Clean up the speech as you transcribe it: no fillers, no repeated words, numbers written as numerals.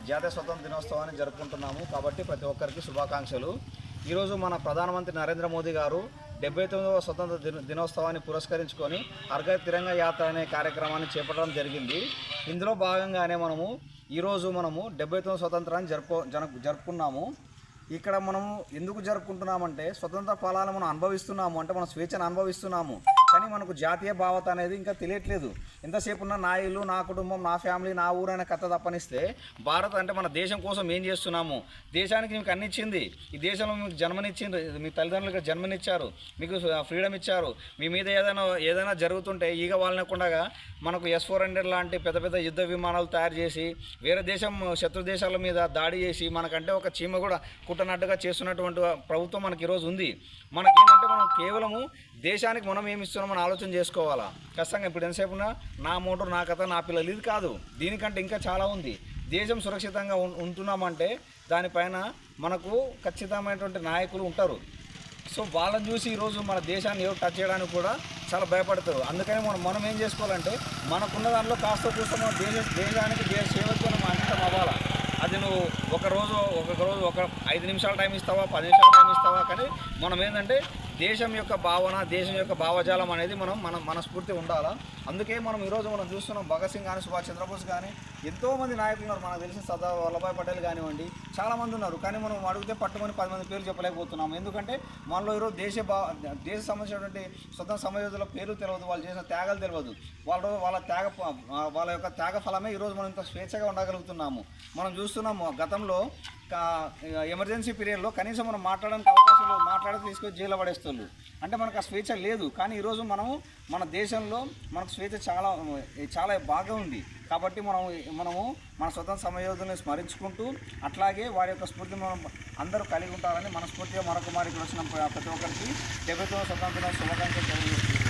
జాతీయ స్వతంత్ర దినోత్సవాన్ని జరుపుకుంటున్నాము కాబట్టి ప్రతి ఒక్కరికి శుభాకాంక్షలు. ఈరోజు మన ప్రధానమంత్రి నరేంద్ర మోదీ గారు 79వ స్వతంత్ర దినోత్సవాన్ని పురస్కరించుకొని హర్ ఘర్ తిరంగా యాత్ర అనే కార్యక్రమాన్ని చేపట్టడం జరిగింది. ఇందులో భాగంగానే ఈరోజు 79వ స్వతంత్రాన్ని జరుపుకున్నాము. ఇక్కడ మనము ఎందుకు జరుపుకుంటున్నామంటే స్వతంత్ర ఫలాలను మనం అనుభవిస్తున్నాము, అంటే మనం స్వేచ్ఛను అనుభవిస్తున్నాము. కానీ మనకు జాతీయ భావత అనేది ఇంకా తెలియట్లేదు. ఎంతసేపు ఉన్న నా ఇల్లు, నా కుటుంబం, నా ఫ్యామిలీ, నా ఊరైన కథ తప్పనిస్తే భారత్ అంటే మన దేశం కోసం ఏం చేస్తున్నాము, దేశానికి మీకు అన్ని ఇచ్చింది, ఈ దేశంలో మీకు జన్మనిచ్చింది, మీ తల్లిదండ్రులకు జన్మనిచ్చారు, మీకు ఫ్రీడమ్ ఇచ్చారు. మీ మీద ఏదైనా జరుగుతుంటే ఈగ వాళ్ళకుండా మనకు S-400 లాంటి పెద్ద పెద్ద యుద్ధ విమానాలు తయారు చేసి వేరే దేశం శత్రు దేశాల మీద దాడి చేసి మనకంటే ఒక చీమ కూడా కుట్టనట్టుగా చేస్తున్నటువంటి ప్రభుత్వం మనకి ఈరోజు ఉంది. మనకేంటంటే మనం కేవలము దేశానికి మనం ఏమి ఇస్తున్నామని ఆలోచన చేసుకోవాలా. ఖచ్చితంగా ఇప్పుడు ఎంతసేపు నా మోటార్, నా కథ, నా పిల్లలు ఇది కాదు, దీనికంటే ఇంకా చాలా ఉంది. దేశం సురక్షితంగా ఉంటున్నామంటే దానిపైన మనకు ఖచ్చితమైనటువంటి నాయకులు ఉంటారు. సో వాళ్ళని చూసి ఈరోజు మన దేశాన్ని ఎవరు టచ్ చేయడానికి కూడా చాలా భయపడతారు. అందుకని మనం ఏం చేసుకోవాలంటే మనకున్న దానిలో కాస్త కూస్త మన దేశానికి సేవతో మనం అంకితం అవ్వాలా. అది నువ్వు ఒక రోజు ఒక 5 నిమిషాల టైం ఇస్తావా, 10 నిమిషాల టైం ఇస్తావా, కానీ మనం ఏంటంటే దేశం యొక్క భావన, దేశం యొక్క భావజాలం అనేది మనస్ఫూర్తి ఉండాలా. అందుకే ఈరోజు చూస్తున్నాం భగత్ సింగ్ కానీ, సుభాష్ చంద్రబోస్ కానీ ఎంతోమంది నాయకులు ఉన్నారు. మనకు తెలిసిన సర్దార్ వల్లభాయ్ పటేల్ కానివ్వండి, చాలామంది ఉన్నారు. కానీ మనం అడిగితే పట్టుకొని 10 మంది పేర్లు చెప్పలేకపోతున్నాము. ఎందుకంటే మనలో ఈరోజు దేశ సంబంధించినటువంటి స్వతంత్ర సమరయోధుల పేర్లు తెలియదు, వాళ్ళు చేసిన త్యాగాలు తెలియదు. వాళ్ళ యొక్క త్యాగ ఫలమే ఈరోజు మనం ఇంత స్వేచ్ఛగా ఉండగలుగుతున్నాము. మనం చూస్తున్నాము గతంలో ఎమర్జెన్సీ పీరియడ్లో కనీసం మనం మాట్లాడడానికి అవకాశం లేదు, మాట్లాడితే తీసుకొని జైలు పడేస్తారు. అంటే మనకు ఆ స్వేచ్ఛ లేదు. కానీ ఈరోజు మన దేశంలో మనకు స్వేచ్ఛ చాలా బాగా ఉంది. కాబట్టి మనము మన స్వతంత్ర సమరయోధులను స్మరించుకుంటూ అట్లాగే వారి యొక్క స్ఫూర్తిని మనం అందరూ కలిగి ఉంటారని మనస్ఫూర్తిగా మరొక మారికి వచ్చిన ప్రతి ఒక్కరికి 79వ స్వతంత్ర శుభాకాంక్షలు తెలియజేస్తున్నాను.